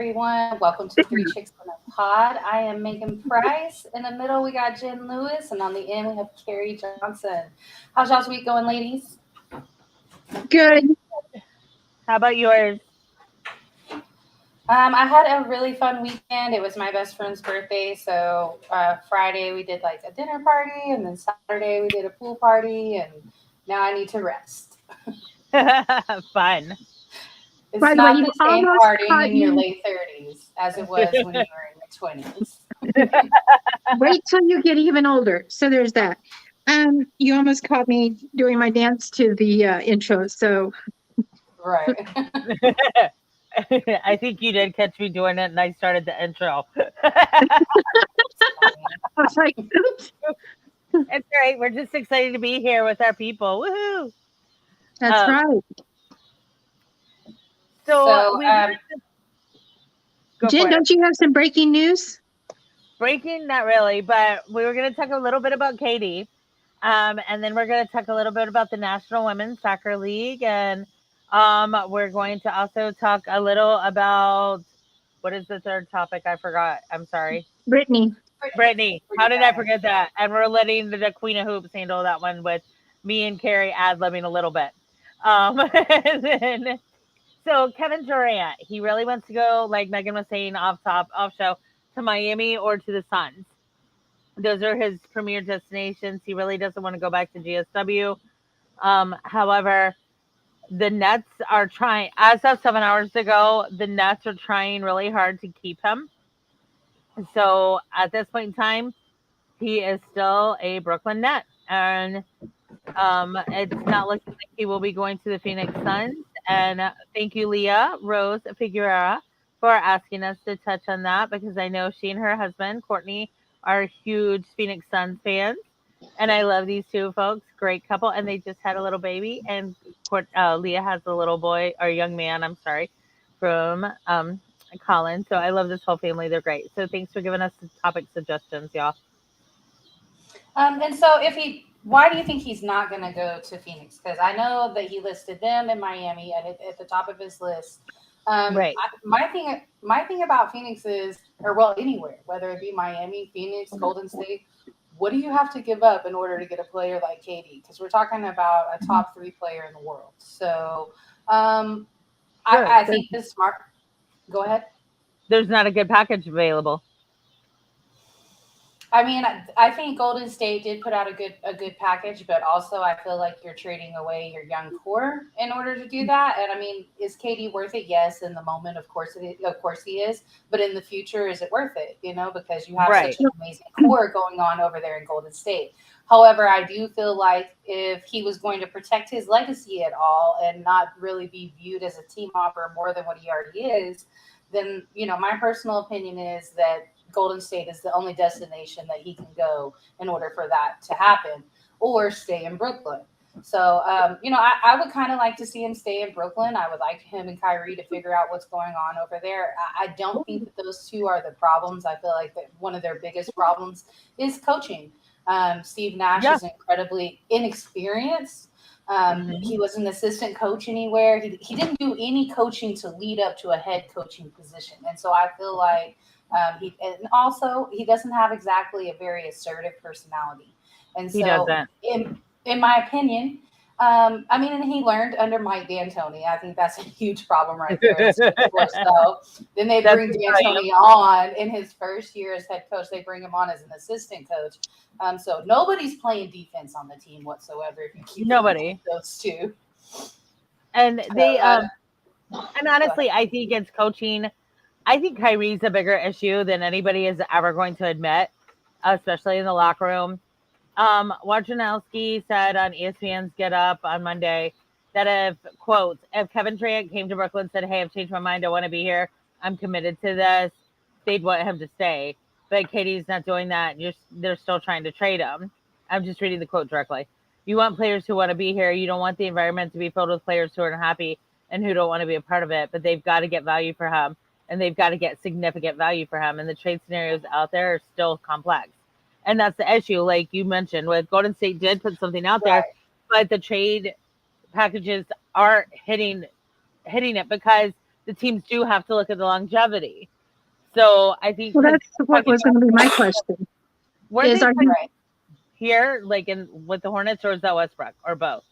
everyone. Welcome to Three Chicks on a Pod. I am Megan Price. In the middle, we got Jenn Lewis, and on the end, we have Kari Johnson. How's y'all's week going, ladies? Good. How about yours? I had a really fun weekend. It was my best friend's birthday, so Friday we did like a dinner party, and then Saturday we did a pool party, and now I need to rest. Fun. It's By the not way, the you same almost partying caught in your me. late 30s as it was when you were in your 20s. Wait till you get even older. So there's that. You almost caught me doing my dance to the intro. So Right. I think you did catch me doing it, and I started the intro. I was like, oops, It's great. We're just excited to be here with our people. Woohoo! that's Um, right. so So, we wanted to go Jen, for it. don't you have some breaking news? Breaking, not really, but we were going to talk a little bit about Katie, and then we're going to talk a little bit about the National Women's Soccer League, and we're going to also talk a little about what is the third topic? I forgot. I'm sorry. Brittany. Brittany, how did I forget that? And we're letting the Queen of Hoops handle that one with me and Carrie ad-libbing a little bit. And then, so Kevin Durant, he really wants to go, like Megan was saying off show, to Miami or to the Suns. Those are his premier destinations. He really doesn't want to go back to GSW. However, the Nets are trying, as of 7 hours ago, the Nets are trying really hard to keep him. So at this point in time, he is still a Brooklyn Net, and it's not looking like he will be going to the Phoenix Suns. And thank you, Leah Rose Figueroa, for asking us to touch on that, because I know she and her husband, Courtney, are huge Phoenix Suns fans. And I love these two folks, great couple. And they just had a little baby. And Leah has a little boy, or young man, I'm sorry, from Colin. So I love this whole family. They're great. So thanks for giving us the topic suggestions, y'all. And so why do you think he's not going to go to Phoenix? Because I know that he listed them in Miami at the top of his list. Right. My thing about Phoenix is, or well, anywhere, whether it be Miami, Phoenix, Golden State, what do you have to give up in order to get a player like Katie? Because we're talking about a top 3 player in the world. So I think the smart. Go ahead. There's not a good package available. I mean, I think Golden State did put out a good package, but also I feel like you're trading away your young core in order to do that. And I mean, is KD worth it? Yes, in the moment, of course he is. But in the future, is it worth it? Because you have such an amazing core going on over there in Golden State. However, I do feel like if he was going to protect his legacy at all and not really be viewed as a team hopper more than what he already is, then my personal opinion is that Golden State is the only destination that he can go in order for that to happen, or stay in Brooklyn. So, I would kind of like to see him stay in Brooklyn. I would like him and Kyrie to figure out what's going on over there. I don't think that those two are the problems. I feel like that one of their biggest problems is coaching. Steve Nash is incredibly inexperienced. He was an assistant coach anywhere. He didn't do any coaching to lead up to a head coaching position. And so I feel like he doesn't have exactly a very assertive personality. And so in my opinion, and he learned under Mike D'Antoni. I think that's a huge problem right there. So then they bring D'Antoni on in his first year as head coach. They bring him on as an assistant coach. So nobody's playing defense on the team whatsoever. If you keep those two. And and honestly, I think it's coaching. I think Kyrie's a bigger issue than anybody is ever going to admit, especially in the locker room. Wojnarowski said on ESPN's Get Up on Monday that if Kevin Durant came to Brooklyn and said, "Hey, I've changed my mind. I want to be here. I'm committed to this," they'd want him to stay. But Katie's not doing that. They're still trying to trade him. I'm just reading the quote directly. You want players who want to be here. You don't want the environment to be filled with players who are unhappy and who don't want to be a part of it. But they've got to get value for him, and they've got to get significant value for him. And the trade scenarios out there are still complex. And that's the issue, like you mentioned, with Golden State did put something out there, but the trade packages are hitting it because the teams do have to look at the longevity. So I think Well, that's what was going to be my question. were Is they are you here, like in with the Hornets, or is that Westbrook or both?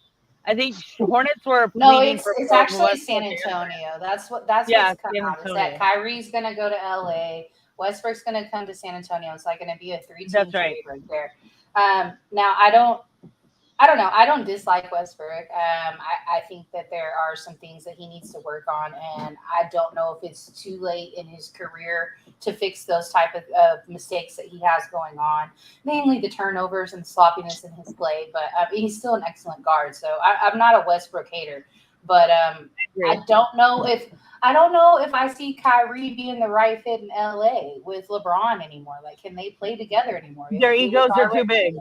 I think Hornets were No, pleading for it's both actually Westbrook San and Antonio. That's yeah, what's come San out. Is that Antonio. Kyrie's gonna go to LA, Westbrook's gonna come to San Antonio. It's like gonna be a 3-team That's right. trade right there. Now I don't know. I don't dislike Westbrook. I think that there are some things that he needs to work on, and I don't know if it's too late in his career to fix those type of mistakes that he has going on, mainly the turnovers and sloppiness in his play. But he's still an excellent guard, so I'm not a Westbrook hater. But I don't know if I see Kyrie being the right fit in LA with LeBron anymore. Like, can they play together anymore? Their egos are too big.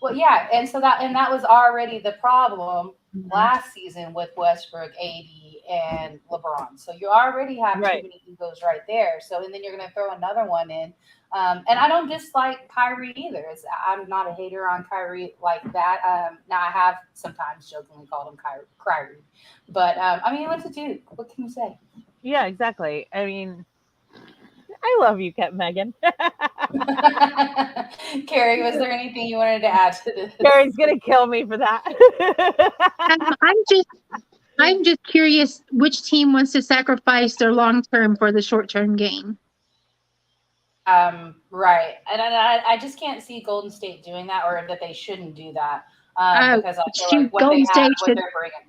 Well, yeah, and so that was already the problem last season with Westbrook, AD, and LeBron. So you already have too many egos right there. So and then you're going to throw another one in. And I don't dislike Kyrie either. I'm not a hater on Kyrie like that. Now I have sometimes jokingly called him Kyrie, but I mean, what's a dude? What can you say? Yeah, exactly. I mean, I love you, Megan. Kari, was there anything you wanted to add to this? Kari's gonna kill me for that. I'm just curious which team wants to sacrifice their long term for the short term gain. Right, and I just can't see Golden State doing that, or that they shouldn't do that, because I feel like what they have, what they're bringing.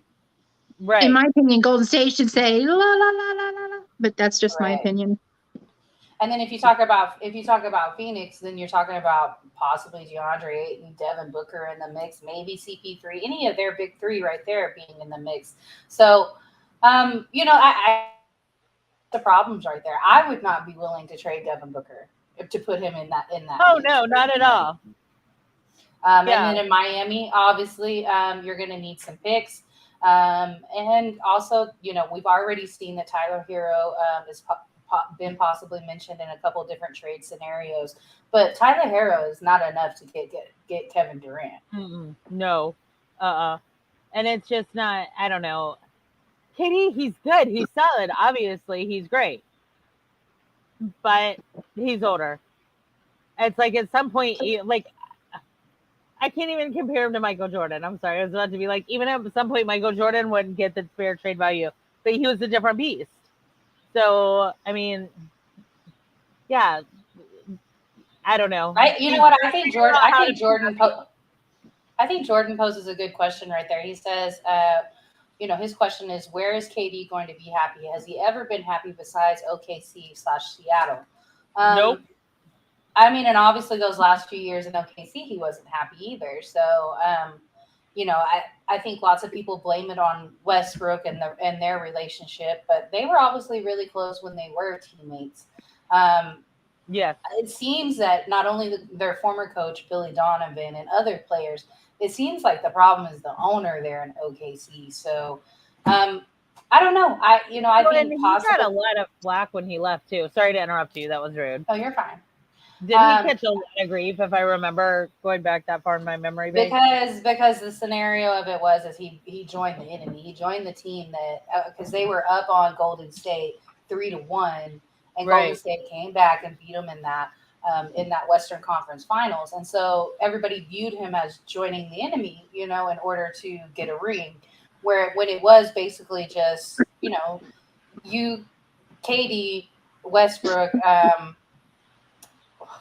Right. In my opinion, Golden State should say la la la la la la. But that's just my opinion. And then if you talk about Phoenix, then you're talking about possibly DeAndre Ayton, Devin Booker in the mix, maybe CP3, any of their big three right there being in the mix. So, I the problems right there. I would not be willing to trade Devin Booker to put him in that. Oh no, not at all. And then in Miami, obviously, you're going to need some picks. And also, we've already seen that Tyler Hero has been possibly mentioned in a couple of different trade scenarios. But Tyler Hero is not enough to get Kevin Durant. No. And it's just not, I don't know. KD, he's good. He's solid. Obviously, he's great. But he's older. It's like at some point, like, I can't even compare him to Michael Jordan. I'm sorry. I was about to be like, even at some point, Michael Jordan wouldn't get the fair trade value. But he was a different beast. So, I mean, yeah. I don't know. I think Jordan poses a good question right there. He says, his question is, where is KD going to be happy? Has he ever been happy besides OKC/Seattle? Nope. I mean, and obviously those last few years in OKC, he wasn't happy either. So, I think lots of people blame it on Westbrook and their relationship, but they were obviously really close when they were teammates. Yes. It seems that not only their former coach, Billy Donovan, and other players, it seems like the problem is the owner there in OKC. So, I don't know. I think he got a lot of flack when he left too. Sorry to interrupt you. That was rude. Oh, you're fine. Did he catch a lot of grief, if I remember going back that far in my memory base? Because the scenario of it was he joined the enemy. He joined the team that because they were up on Golden State 3-1, and Golden State came back and beat them in that Western Conference Finals. And so everybody viewed him as joining the enemy, in order to get a ring. When it was basically just KD, Westbrook.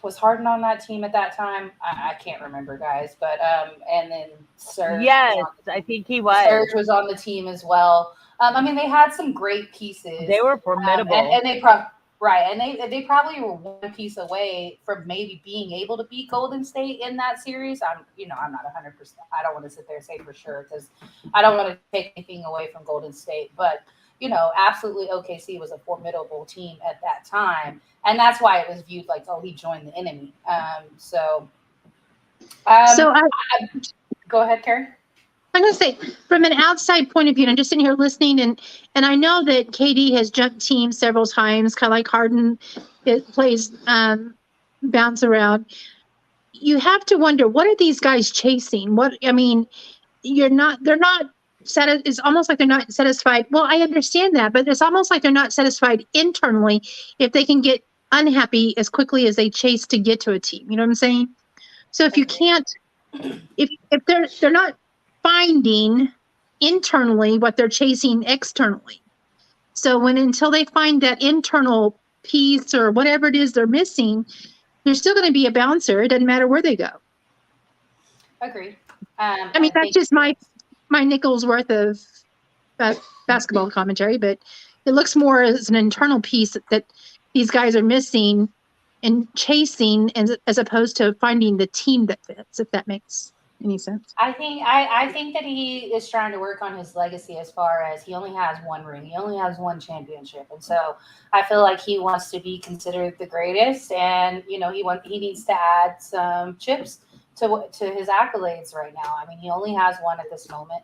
Was Harden on that team at that time? I can't remember, guys. But and then Serge. Yes, I think he was. Serge was on the team as well. I mean, they had some great pieces. They were formidable, and they they probably were one piece away from maybe being able to beat Golden State in that series. I'm not 100%. I don't want to sit there and say for sure because I don't want to take anything away from Golden State, but. Absolutely OKC was a formidable team at that time. And that's why it was viewed like, oh, he joined the enemy. So go ahead, Kari. I'm going to say, from an outside point of view, I'm just sitting here listening, and I know that KD has jumped teams several times, kind of like Harden. It plays bounce around. You have to wonder, what are these guys chasing? They're not it's almost like they're not satisfied. Well, I understand that, but it's almost like they're not satisfied internally if they can get unhappy as quickly as they chase to get to a team. You know what I'm saying? So if you can't, if they're not finding internally what they're chasing externally. So until they find that internal piece or whatever it is they're missing, there's still going to be a bouncer. It doesn't matter where they go. Agreed. I mean, that's just my nickel's worth of basketball commentary, but it looks more as an internal piece that these guys are missing and chasing, as opposed to finding the team that fits, if that makes any sense. I think that he is trying to work on his legacy as far as he only has one ring, he only has one championship, and so I feel like he wants to be considered the greatest, and he needs to add some chips to his accolades right now. I mean, he only has one at this moment.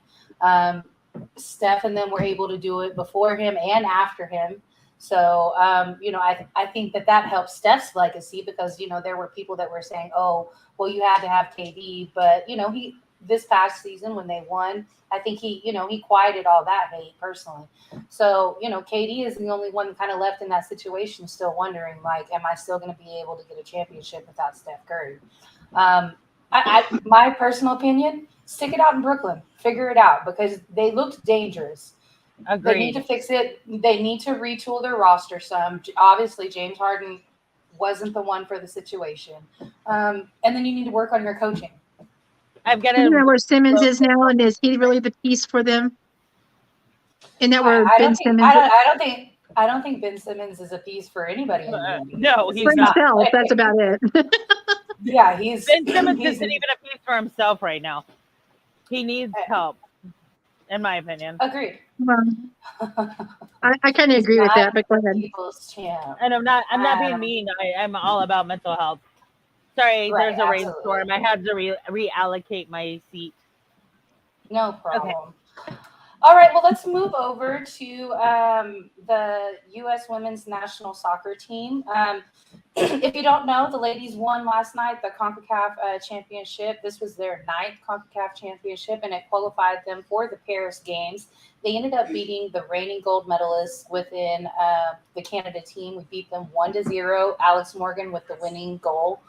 Steph and them were able to do it before him and after him. So, I think that helps Steph's legacy because, there were people that were saying, oh, well, you had to have KD. But, this past season when they won, I think he quieted all that hate personally. So, KD is the only one kind of left in that situation still wondering, am I still going to be able to get a championship without Steph Curry? My personal opinion, stick it out in Brooklyn. Figure it out because they looked dangerous. Agreed. They need to fix it. They need to retool their roster some. Obviously, James Harden wasn't the one for the situation. And then you need to work on your coaching. I've got to know where Simmons is now, and is he really the piece for them? And that where Ben Simmons I don't think Ben Simmons is a piece for anybody. No, he's for not. himself. That's about it. Yeah, Ben Simmons isn't even a piece for himself right now. He needs help, in my opinion. Agreed. Well, I kind of agree with that, but go ahead. People's champ. And I'm not being mean. I'm all about mental health. Sorry, Right, there's a rainstorm. I had to reallocate my seat. No problem. Okay. All right, well, let's move over to the U.S. women's national soccer team. If you don't know, the ladies won last night the CONCACAF championship. This was their 9th CONCACAF championship, and it qualified them for the Paris Games. They ended up beating the reigning gold medalists within the Canada team. We beat them 1-0. Alex Morgan with the winning goal.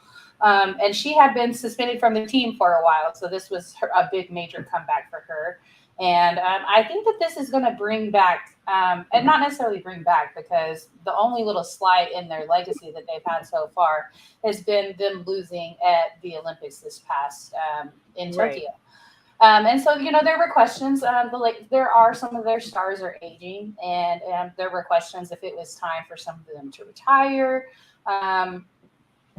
And she had been suspended from the team for a while, so this was a big major comeback for her. And I think that this is going to bring back, and not necessarily bring back, because the only little slight in their legacy that they've had so far has been them losing at the Olympics this past in Tokyo. And so, there were questions. There are some of their stars are aging, and there were questions if it was time for some of them to retire.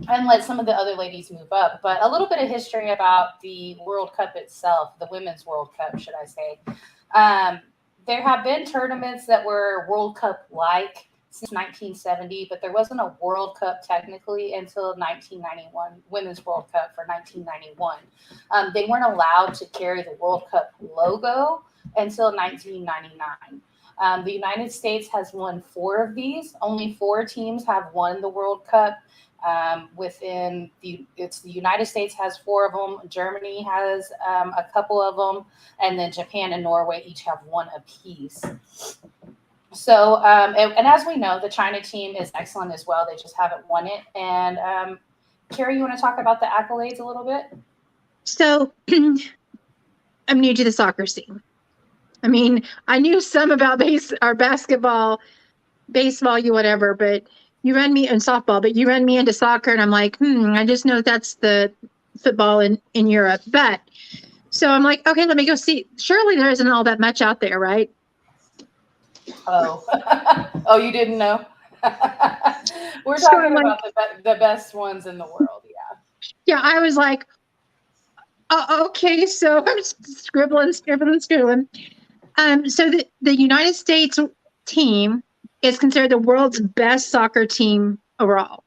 And let some of the other ladies move up. But a little bit of history about the World Cup itself, the Women's World Cup, should I say. There have been tournaments that were World Cup-like since 1970, but there wasn't a World Cup technically until 1991, Women's World Cup for 1991. They weren't allowed to carry the World Cup logo until 1999. The United States has won 4 of these. Only 4 teams have won the World Cup. The United States has 4 of them. Germany has a couple of them, and then Japan and Norway each have 1 apiece. So, and as we know, the China team is excellent as well. They just haven't won it. And Kari, you want to talk about the accolades a little bit? So, I'm new to the soccer scene. I mean, I knew some about basketball, baseball, whatever, but you run me in softball, but you run me into soccer, and I'm like, I just know that's the football in Europe. But so I'm like, okay, let me go see. Surely there isn't all that much out there, right? Oh, oh, you didn't know? We're talking about the best ones in the world. Yeah. Yeah, I was like, okay, so I'm scribbling. So the United States team is considered the world's best soccer team overall,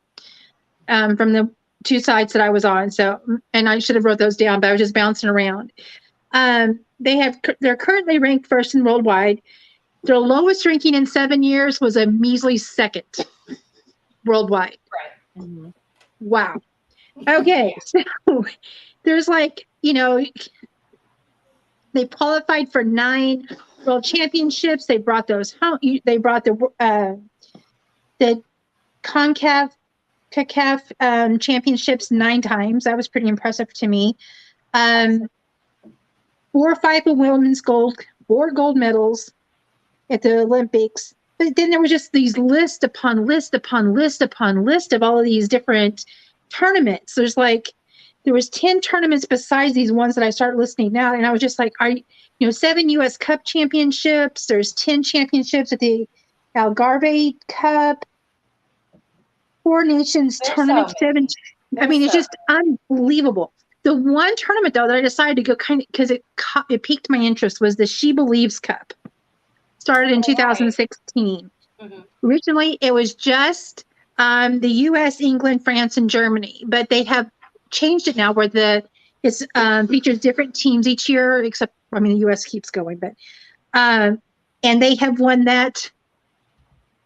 from the 2 sites that I was on. So, and I should have wrote those down, but I was just bouncing around. They're currently ranked 1st in worldwide. Their lowest ranking in 7 years was a measly 2nd worldwide. Right. Mm-hmm. Wow. Okay, so there's the They qualified for 9 world championships. They brought those home. They brought the CONCACAF championships 9 times. That was pretty impressive to me. 4 or 5 women's gold, 4 gold medals at the Olympics. But then there was just these list upon list upon list upon list of all of these different tournaments. There was 10 tournaments besides these ones that I started listening now. And I was just like, 7 US Cup championships. There's 10 championships at the Algarve Cup, 4 nations tournament, 7. I mean, it's just unbelievable. The one tournament though that I decided to go because it piqued my interest was the She Believes Cup. Started in 2016. Mm-hmm. Originally, it was just the U.S., England, France, and Germany, but they have changed it now where it features different teams each year. Except, the U.S. keeps going, but and they have won that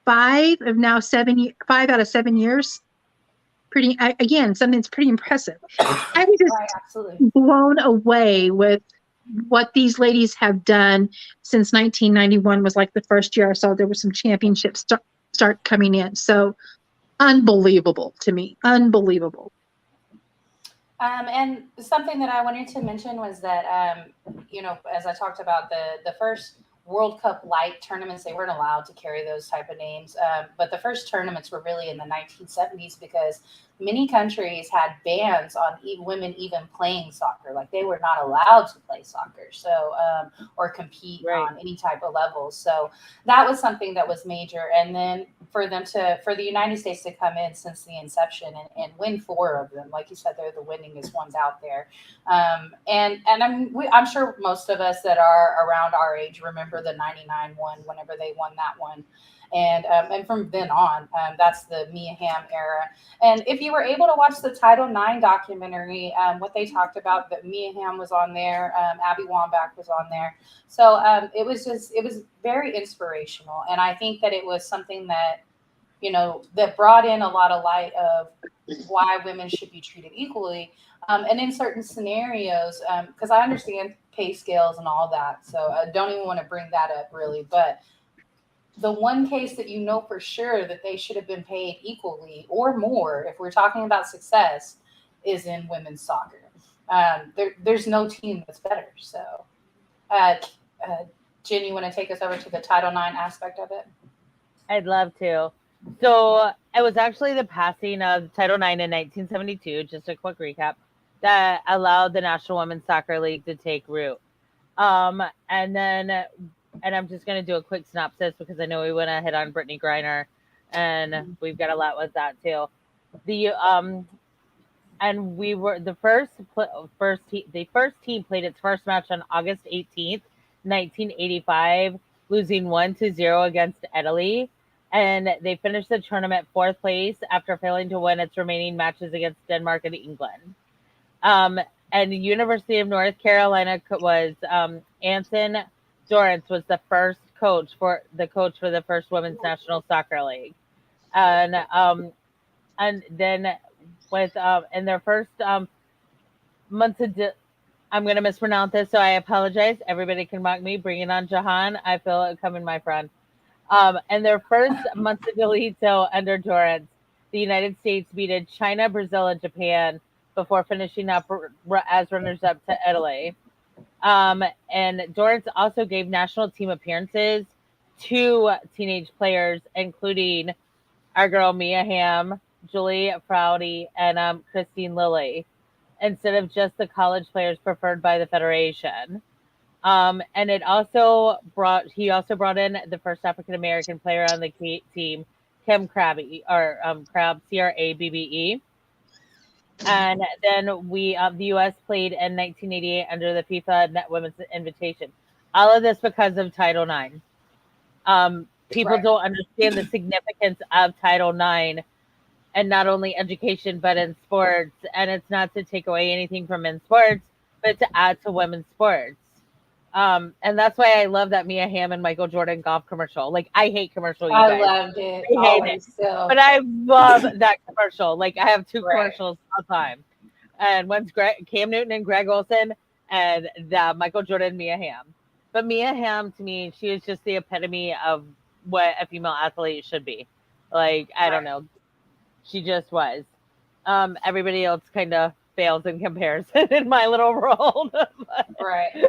5 out of 7 years. Something that's pretty impressive. I was just blown away with what these ladies have done since 1991 was like the first year I saw there was some championships start coming in. So unbelievable to me. Unbelievable. And something that I wanted to mention was that, as I talked about the first World Cup light tournaments, they weren't allowed to carry those type of names. But the first tournaments were really in the 1970s because many countries had bans on women even playing soccer. Like they were not allowed to play soccer, or compete on any type of levels. So that was something that was major. And then for the United States to come in since the inception and win 4 of them, like you said, they're the winningest ones out there. And I'm sure most of us that are around our age remember the 99 one whenever they won that one. And from then on, that's the Mia Hamm era. And if you were able to watch the Title IX documentary, what they talked about, that Mia Hamm was on there, Abby Wambach was on there. So it was very inspirational. And I think that it was something that, that brought in a lot of light of why women should be treated equally. And in certain scenarios, because I understand pay scales and all that. So I don't even want to bring that up really, but the one case that for sure that they should have been paid equally or more, if we're talking about success, is in women's soccer. There's no team that's better. So, Jen, you want to take us over to the Title IX aspect of it? I'd love to. So it was actually the passing of Title IX in 1972, just a quick recap, that allowed the National Women's Soccer League to take root. And I'm just going to do a quick synopsis because I know we want to hit on Brittany Griner, and we've got a lot with that too. And we were the first team played its first match on August 18th, 1985, losing 1-0 against Italy. And they finished the tournament 4th place after failing to win its remaining matches against Denmark and England. And the University of North Carolina was Anson Dorrance was the first coach for the first women's national soccer league, and then with in their first months of I'm going to mispronounce this, so I apologize. Everybody can mock me. Bring it on, Jahan. I feel it coming, my friend. And their first months of Delito under Dorrance, the United States beat China, Brazil, and Japan before finishing up as runners-up to Italy. And Dorrance also gave national team appearances to teenage players, including our girl Mia Hamm, Julie Fraudy, and Christine Lilly, instead of just the college players preferred by the federation. And he also brought in the first African American player on the team, Kim Crabbe, Crabbe, Crabbe. And then the U.S. played in 1988 under the FIFA Net Women's Invitation. All of this because of Title IX. People don't understand the significance of Title IX, and not only education, but in sports. And it's not to take away anything from men's sports, but to add to women's sports. And that's why I love that Mia Hamm and Michael Jordan golf commercial. Like, I hate commercial. I loved it. I hate it. So. But I love that commercial. Like, I have 2 commercials all the time. And one's Cam Newton and Greg Olson. and that Michael Jordan, Mia Hamm. But Mia Hamm, to me, she is just the epitome of what a female athlete should be. Like, I don't know. She just was. Everybody else kind of fails in comparison in my little world. Right.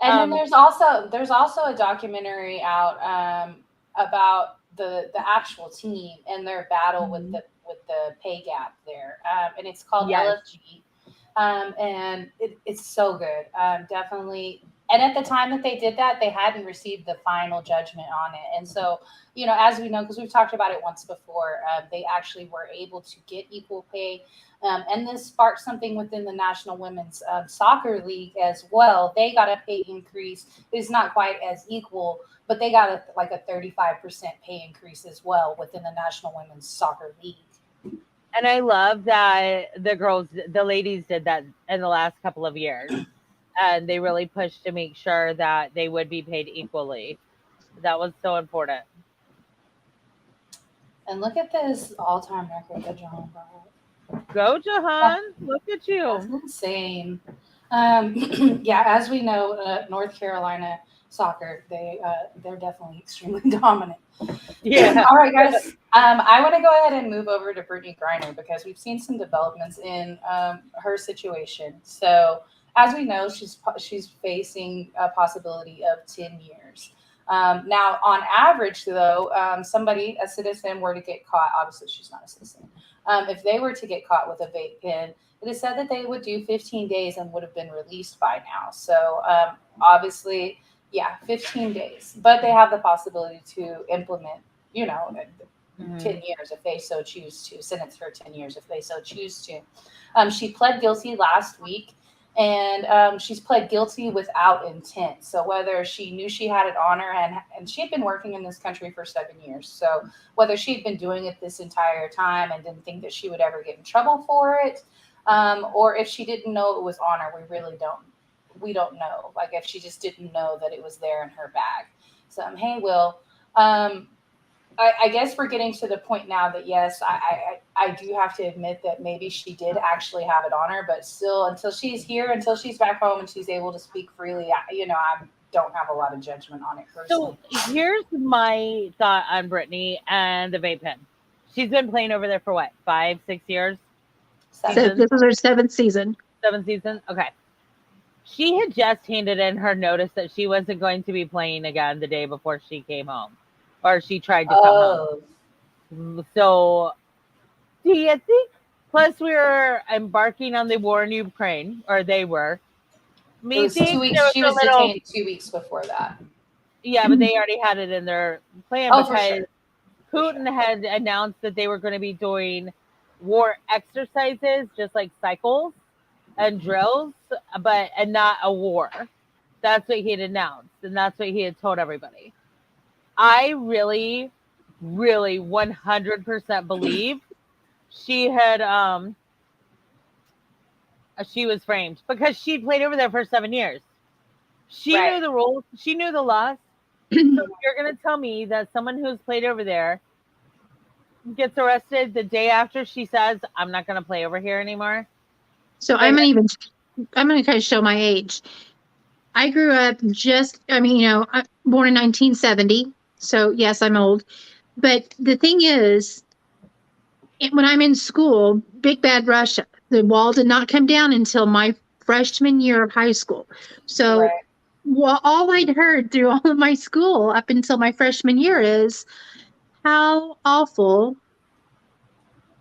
And then there's also a documentary out about the actual team and their battle with the pay gap there, and it's called LFG, and it's so good, definitely. And at the time that they did that, they hadn't received the final judgment on it, and so as we know, because we've talked about it once before, they actually were able to get equal pay. And this sparked something within the National Women's Soccer League as well. They got a pay increase. It's not quite as equal, but they got a 35% pay increase as well within the National Women's Soccer League. And I love that the ladies did that in the last couple of years. And they really pushed to make sure that they would be paid equally. That was so important. And look at this all-time record that Jahan brought. Go, Jahan. Look at you. That's insane. As we know, North Carolina soccer, they're definitely extremely dominant. Yeah. All right, guys. I want to go ahead and move over to Brittany Griner because we've seen some developments in her situation. So, as we know, she's facing a possibility of 10 years. Now, on average, though, a citizen were to get caught, obviously she's not a citizen. If they were to get caught with a vape pen, it is said that they would do 15 days and would have been released by now. So obviously, 15 days. But they have the possibility to implement, 10 years if they so choose to, sentence her 10 years if they so choose to. She pled guilty last week. And she's pled guilty without intent. So whether she knew she had it on her, and she had been working in this country for 7 years. So whether she'd been doing it this entire time and didn't think that she would ever get in trouble for it, or if she didn't know it was on her, we don't know. Like if she just didn't know that it was there in her bag. So hey, Will, I guess we're getting to the point now that yes, I do have to admit that maybe she did actually have it on her, but still, until she's back home and she's able to speak freely, I don't have a lot of judgment on it personally. So here's my thought on Brittany and the vape pen. She's been playing over there for what, 5-6 years? This was her 7th season. 7th season? Okay. She had just handed in her notice that she wasn't going to be playing again the day before she came home. Or she tried to come home. So, do you think? Plus, we were embarking on the war in Ukraine, or they were. It was 2 weeks. She was detained 2 weeks before that. Yeah, but they already had it in their plan because Putin had announced that they were going to be doing war exercises, just like cycles and drills, and not a war. That's what he had announced, and that's what he had told everybody. I really, really 100% believe she had she was framed because she played over there for 7 years. She knew the rules. She knew the laws. So you're going to tell me that someone who's played over there gets arrested the day after she says, I'm not going to play over here anymore? So I'm going to kind of show my age. I grew up I'm born in 1970. So yes, I'm old. But the thing is, when I'm in school, big bad Russia, the wall did not come down until my freshman year of high school. So all I'd heard through all of my school up until my freshman year is how awful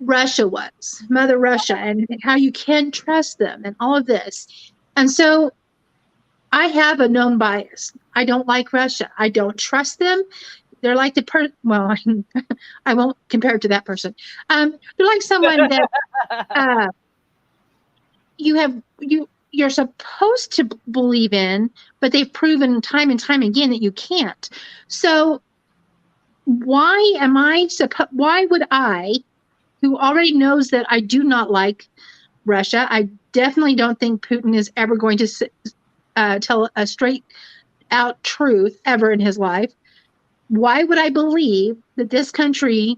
Russia was, Mother Russia, and how you can't trust them and all of this. And so I have a known bias. I don't like Russia. I don't trust them. They're like I won't compare it to that person. They're like someone that you're supposed to believe in, but they've proven time and time again that you can't. So why would I, who already knows that I do not like Russia, I definitely don't think Putin is ever going to tell a straight out truth ever in his life. Why would I believe that this country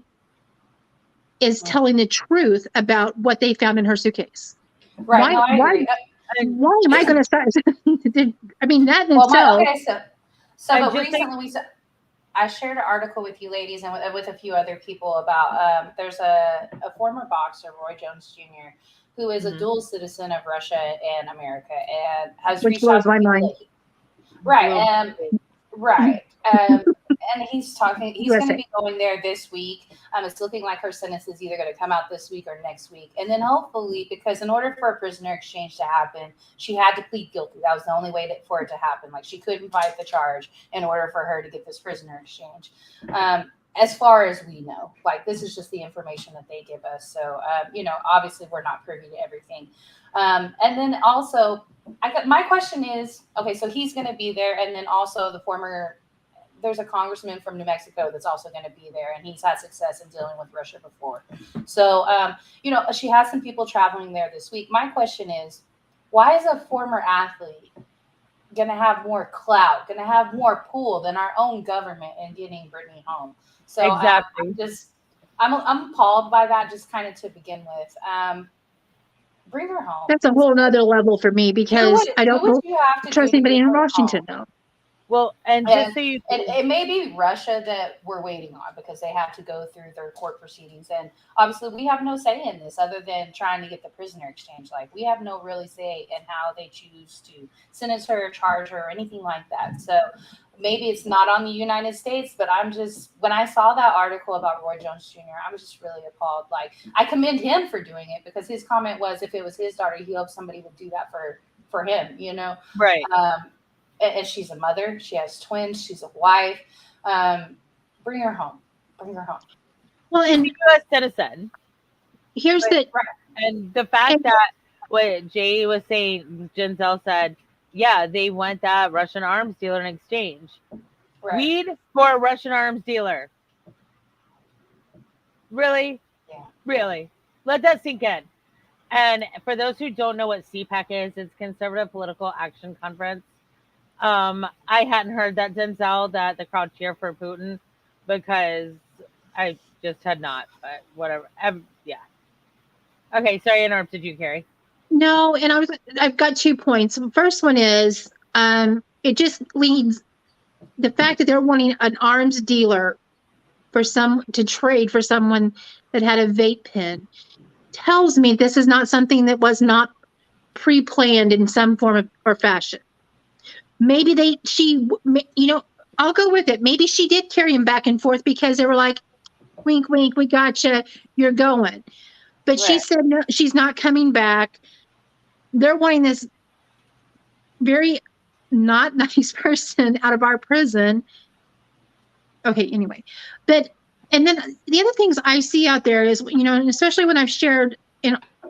is telling the truth about what they found in her suitcase? Right. Why? why am I going to start? I mean, that in Well, itself. And but just recently I shared an article with you ladies and with a few other people about there's a former boxer, Roy Jones Jr., who is a dual citizen of Russia and America, and has Which reached out blows to my people mind. right. And he's talking. He's going to USA. be going there this week. It's looking like her sentence is either going to come out this week or next week, and then hopefully, because in order for a prisoner exchange to happen, she had to plead guilty. That was the only way for it to happen. Like, she couldn't fight the charge in order for her to get this prisoner exchange. As far as we know, like, this is just the information that they give us. So, obviously, we're not privy to everything. And then also, my question is, okay, so he's going to be there, and then also there's a congressman from New Mexico that's also going to be there, and he's had success in dealing with Russia before. So, she has some people traveling there this week. My question is, why is a former athlete going to have more clout, going to have more pull than our own government in getting Brittany home? So Exactly. I'm appalled by that, just kind of to begin with. Bring her home. That's a whole nother level for me because I don't trust anybody in Washington now. Well, and just so you it may be Russia that we're waiting on because they have to go through their court proceedings. And obviously we have no say in this other than trying to get the prisoner exchange. Like, we have no really say in how they choose to sentence her, charge her, or anything like that. So maybe it's not on the United States, but when I saw that article about Roy Jones Jr., I was just really appalled. Like, I commend him for doing it because his comment was, if it was his daughter, he hoped somebody would do that for him, Right. And she's a mother. She has twins. She's a wife. Bring her home. Bring her home. Well, and U.S. citizen. Here's and the fact that what Jay was saying, Giselle said, yeah, they want that Russian arms dealer in exchange. Right. Weed for a Russian arms dealer. Really? Yeah. Really? Let that sink in. And for those who don't know what CPAC is, it's Conservative Political Action Conference. I hadn't heard that, Denzel, that the crowd cheer for Putin, because I just had not, but whatever. Yeah. Okay, sorry I interrupted you, Kari. No, and I've got 2 points. The first one is it just leads the fact that they're wanting an arms dealer to trade for someone that had a vape pen tells me this is not something that was not pre-planned in some form or fashion. Maybe I'll go with it. Maybe she did carry him back and forth because they were like, wink, wink, we gotcha, you're going. But She said, no, she's not coming back. They're wanting this very not nice person out of our prison. Okay, anyway. And then the other things I see out there is, and especially when I've shared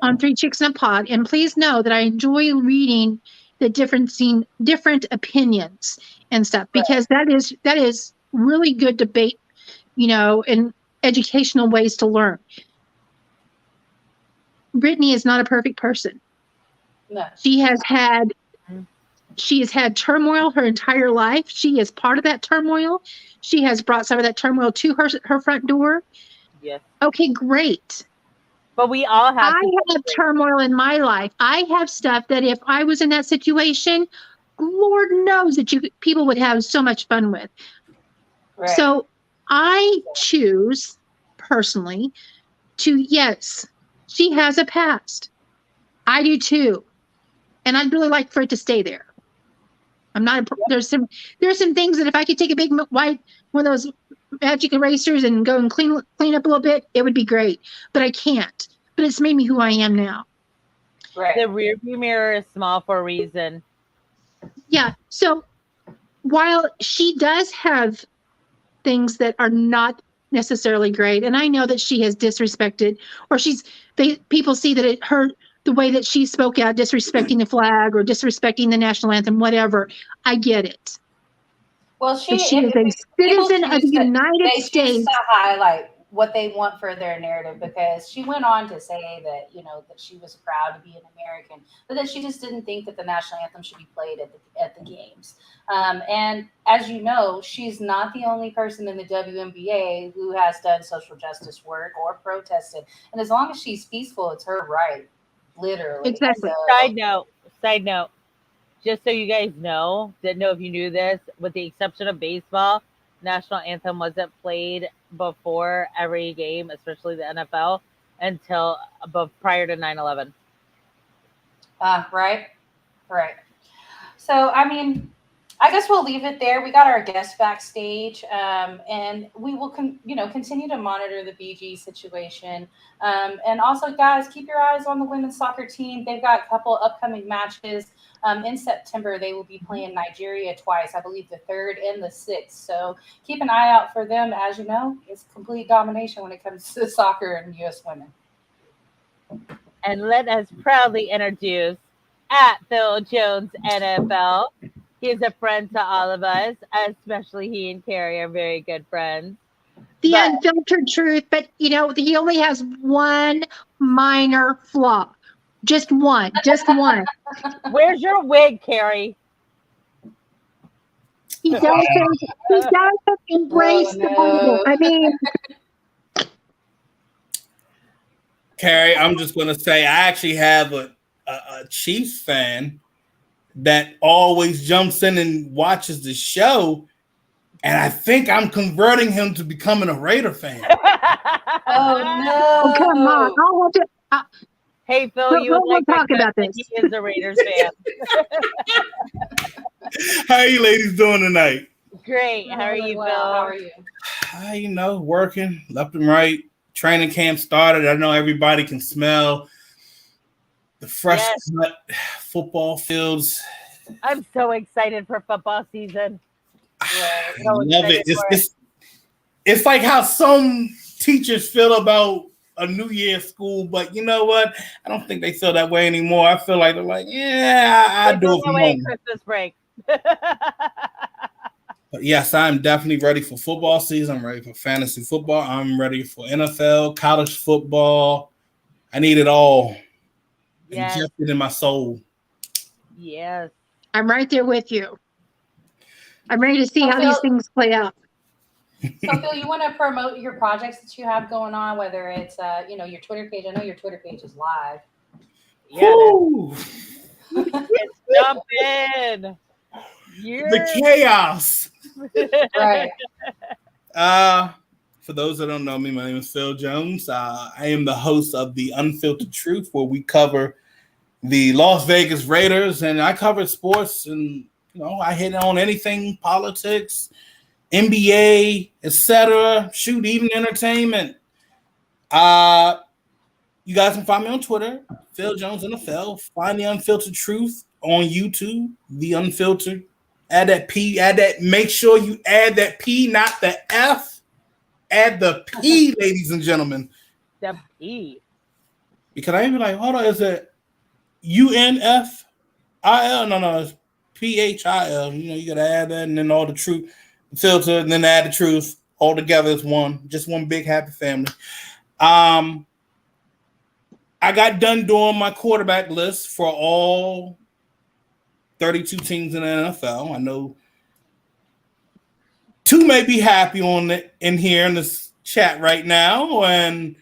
on Three Chicks in a Pod, and please know that I enjoy reading the different opinions and stuff, because that is really good debate, and educational ways to learn. Brittany is not a perfect person. No. She has had turmoil her entire life. She is part of that turmoil. She has brought some of that turmoil to her front door. Yes. Okay, great. But we all have. I have turmoil in my life. I have stuff that if I was in that situation, Lord knows that people would have so much fun with. Right. So I choose personally yes, she has a past. I do too. And I'd really like for it to stay there. I'm not. There's some things that if I could take a big white one of those magic erasers and go and clean up a little bit, it would be great. But I can't. But it's made me who I am now. Right. The rearview mirror is small for a reason. Yeah. So while she does have things that are not necessarily great, and I know that she has disrespected, or people see that the way that she spoke out, disrespecting the flag or disrespecting the national anthem, whatever. I get it. Well, she is a citizen of the United States. They choose to highlight what they want for their narrative, because she went on to say that, that she was proud to be an American, but that she just didn't think that the national anthem should be played at the games. And as you know, she's not the only person in the WNBA who has done social justice work or protested. And as long as she's peaceful, it's her right. Literally. Exactly. So, Side note, just so you guys know, didn't know if you knew this, with the exception of baseball, national anthem wasn't played before every game, especially the NFL, until prior to 9/11. Right. So, I mean, I guess we'll leave it there. We got our guest backstage, and we will, continue to monitor the BG situation. And also, guys, keep your eyes on the women's soccer team. They've got a couple upcoming matches. In September, they will be playing Nigeria twice, I believe the 3rd and the 6th. So keep an eye out for them. As you know, it's complete domination when it comes to soccer and U.S. women. And let us proudly introduce at Phil Jones NFL. He is a friend to all of us, especially he and Kari are very good friends. The unfiltered truth, but he only has one minor flaw. Just one. Where's your wig, Kari? He doesn't embrace the Bible. I mean, Kari, I'm just going to say I actually have a Chiefs fan that always jumps in and watches the show, and I think I'm converting him to becoming a Raider fan. Oh, no. Oh, come on. I'll have to, Hey, Phil, you would like talk about this. He is a Raiders fan. How are you ladies doing tonight? Great. How are you, Phil? How are you? Working left and right. Training camp started. I know everybody can smell the fresh cut football fields. I'm so excited for football season. I love it. It's like how some teachers feel about a New Year's school, but you know what? I don't think they feel that way anymore. I feel like they're like, I do it from home. Christmas break. But yes, I'm definitely ready for football season. I'm ready for fantasy football. I'm ready for NFL, college football. I need it all injected in my soul. Yes. I'm right there with you. I'm ready to see how these things play out. So, Phil, you want to promote your projects that you have going on, whether it's, your Twitter page. I know your Twitter page is live. Yeah. Let's jump in. The chaos. Right. For those that don't know me, my name is Phil Jones. I am the host of The Unfiltered Truth, where we cover the Las Vegas Raiders, and I cover sports, and I hit on anything, politics, NBA, etc. Shoot, even entertainment. You guys can find me on Twitter, Phil Jones NFL. Find The Unfiltered Truth on YouTube, The Unfiltered. Add that P, make sure you add that P, not the F. Add the P, ladies and gentlemen. The P. Because I even like, hold on, is it UNFIL? No, it's PHIL. You got to add that, and then all the truth filter, and then add the truth all together as just one big happy family. I got done doing my quarterback list for all 32 teams in the NFL. I know 2 may be happy on it in here in this chat right now, and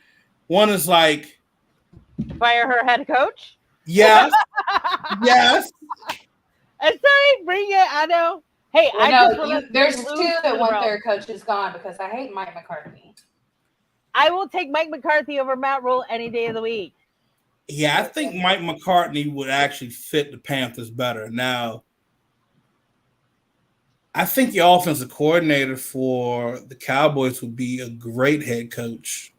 one is like, fire her head coach. Yes, yes. I'm sorry, bring it. I know. Hey, there's 2 that want their coaches gone because I hate Mike McCarthy. I will take Mike McCarthy over Matt Rule any day of the week. Yeah, I think Mike McCarthy would actually fit the Panthers better. Now, I think the offensive coordinator for the Cowboys would be a great head coach.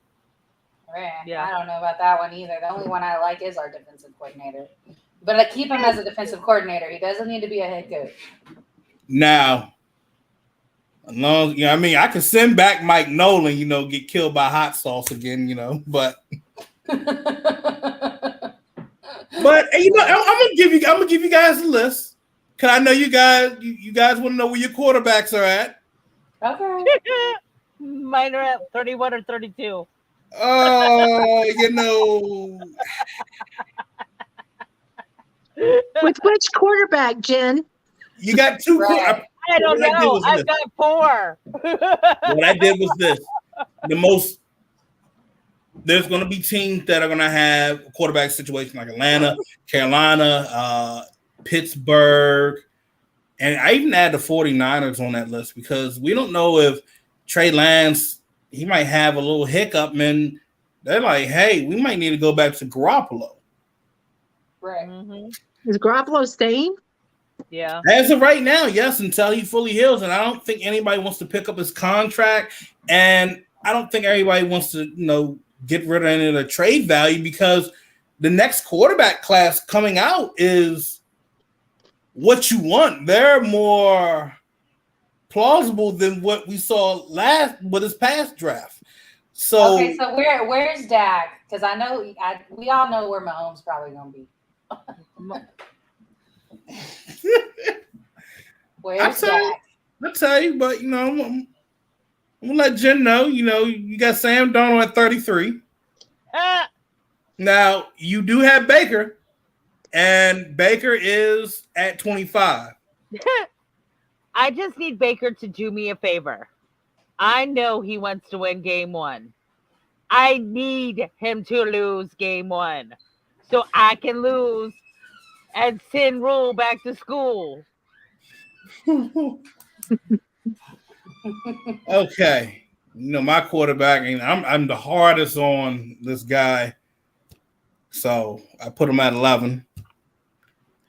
Right. Yeah. I don't know about that one either. The only one I like is our defensive coordinator. But I keep him as a defensive coordinator. He doesn't need to be a head coach. Now, I could send back Mike Nolan, get killed by hot sauce again, but But I'm gonna give you guys a list, cause I know you guys want to know where your quarterbacks are at. Okay. Mine are at 31 or 32. With which quarterback, Jen? You got 2 quarterbacks. I don't know. I've got 4. What I did was this: the most there's going to be teams that are going to have a quarterback situation like Atlanta, Carolina, Pittsburgh, and I even add the 49ers on that list because we don't know if Trey Lance, he might have a little hiccup, and they're like, hey, we might need to go back to Garoppolo. Right. Is Garoppolo staying? Yeah. As of right now, yes, until he fully heals. And I don't think anybody wants to pick up his contract. And I don't think everybody wants to, get rid of any of the trade value because the next quarterback class coming out is what you want. They're more plausible than what we saw with his past draft. So okay, so where's Dak? Because I know we all know where Mahomes probably gonna be. Where's Dak? I'll tell you, but I'm gonna let Jen know. You got Sam Darnold at 33. Now you do have Baker, and Baker is at 25. I just need Baker to do me a favor. I know he wants to win game 1. I need him to lose game 1 so I can lose and send Rule back to school. Okay. My quarterback, and I'm the hardest on this guy. So I put him at 11.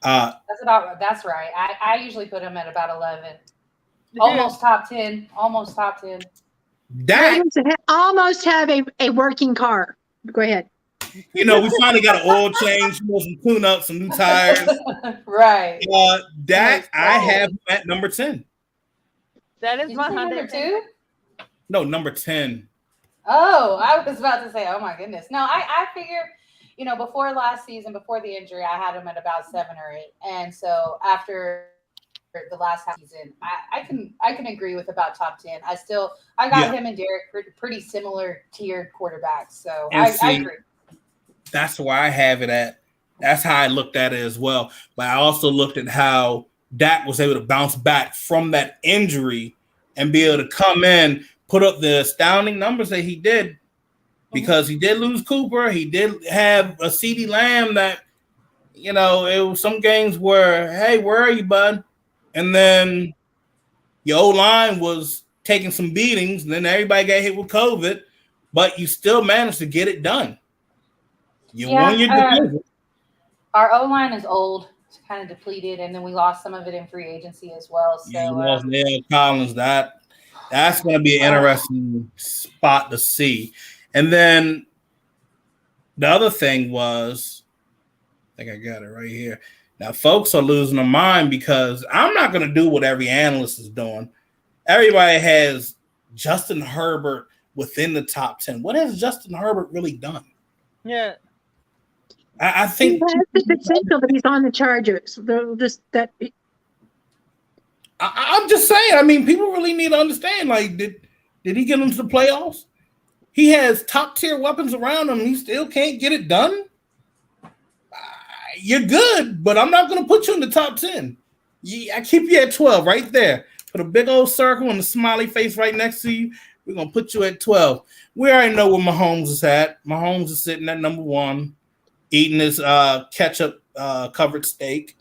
That's right. I usually put him at about 11. Almost top 10. Almost top 10. Dak, Almost have a working car. Go ahead. we finally got an oil change, some tune-ups, some new tires. Right. Dak, I have him at number 10. That is my number 2? No, number 10. Oh, I was about to say, oh my goodness. No, I figure, before last season, before the injury, I had him at about 7 or 8. And so after the last half season, I can agree with about top 10. I got him and Derek pretty similar tiered quarterbacks. So I agree. That's where I have it at. That's how I looked at it as well. But I also looked at how Dak was able to bounce back from that injury and be able to come in, put up the astounding numbers that he did because he did lose Cooper. He did have a CeeDee Lamb that, it was some games where, hey, where are you, bud? And then your O-line was taking some beatings, and then everybody got hit with COVID, but you still managed to get it done. You won your division. Our O-line is old, kind of depleted, and then we lost some of it in free agency as well. So you lost Neil Collins. That's going to be an interesting spot to see. And then the other thing was, I think I got it right here. Now, folks are losing their mind because I'm not going to do what every analyst is doing. Everybody has Justin Herbert within the top 10. What has Justin Herbert really done? Yeah. I think he has the potential, but he's on the Chargers. I'm just saying. People really need to understand. Like, did he get them to the playoffs? He has top tier weapons around him. He still can't get it done. You're good, but I'm not going to put you in the top 10. I keep you at 12 right there. Put a big old circle and a smiley face right next to you. We're going to put you at 12. We already know where Mahomes is at. Mahomes is sitting at number 1, eating his ketchup covered steak.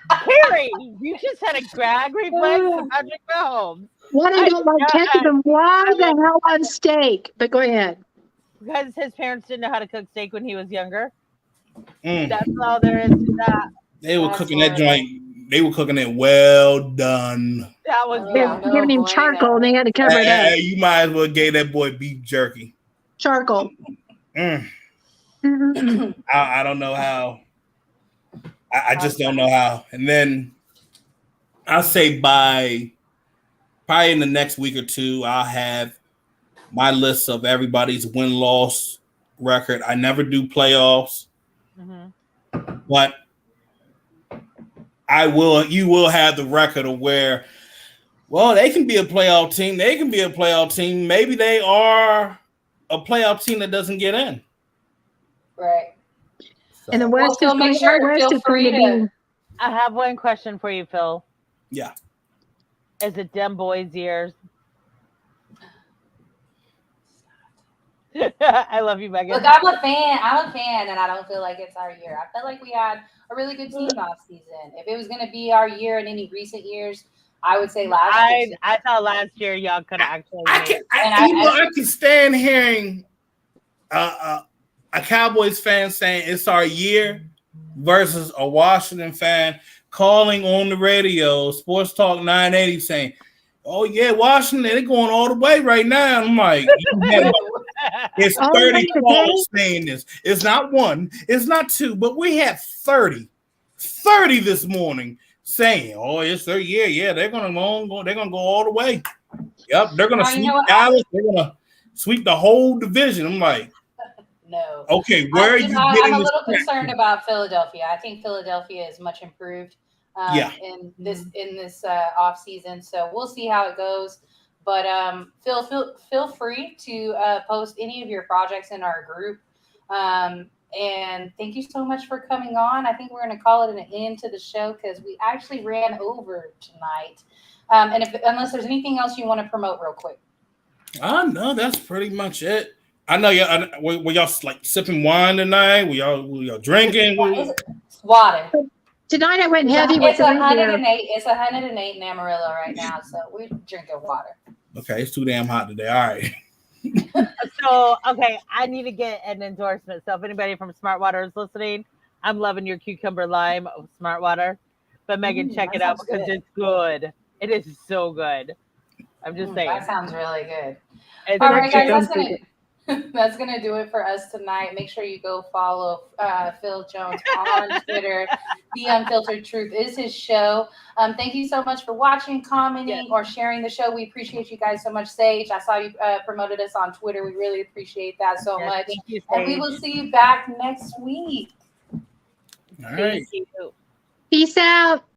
Kari, you just had a gag reflex of Patrick Mahomes. What I don't like catching them. Why the hell on steak? But go ahead. Because his parents didn't know how to cook steak when he was younger. That's all there is to that. They were cooking that joint. They were cooking it well done. That was giving him charcoal, and they had to cover it up. You might as well give that boy beef jerky. Charcoal. I don't know how. I just don't know how. And then I'll say by probably in the next week or two, I'll have my list of everybody's win-loss record. I never do playoffs, but you will have the record of where, well, they can be a playoff team. They can be a playoff team. Maybe they are a playoff team that doesn't get in. Right. So. And the West is going to be. I have one question for you, Phil. Yeah. Is it them boys' years? I love you, Megan. Look, I'm a fan, and I don't feel like it's our year. I felt like we had a really good team last season. If it was going to be our year in any recent years, I would say last year. I thought last year y'all could actually. I can stand hearing a Cowboys fan saying it's our year versus a Washington fan calling on the radio, Sports Talk 980, saying, "Oh yeah, Washington, they're going all the way right now." I'm like, it's 30 calls saying this. It's not one, it's not two, but we had 30 this morning saying, "Oh, it's their year. Yeah, they're gonna go all the way. Yep, they're gonna sweep Dallas. They're gonna sweep the whole division." I'm like, no. Okay, where are you getting? I'm a little concerned about Philadelphia. I think Philadelphia is much improved in this off season. So we'll see how it goes. But feel free to post any of your projects in our group. And thank you so much for coming on. I think we're going to call it an end to the show because we actually ran over tonight. And unless there's anything else you want to promote real quick. No, that's pretty much it. I know y'all. Were y'all like sipping wine tonight? Were y'all drinking? It's water. Tonight I went heavy with It's 108. It's 108 in Amarillo right now, so we're drinking water. Okay, it's too damn hot today. All right. So, okay, I need to get an endorsement. So if anybody from Smart Water is listening, I'm loving your cucumber lime of Smart Water. But Megan, check it out because it's good. It is so good. I'm just saying. That sounds really good. It's all right, guys, that's gonna do it for us tonight. Make sure you go follow Phil Jones on Twitter. The Unfiltered Truth is his show. Thank you so much for watching, commenting, or sharing the show. We appreciate you guys so much. Sage, I saw you promoted us on Twitter. We really appreciate that so much. Thank you, and we will see you back next week. All right. Thank you. Peace out.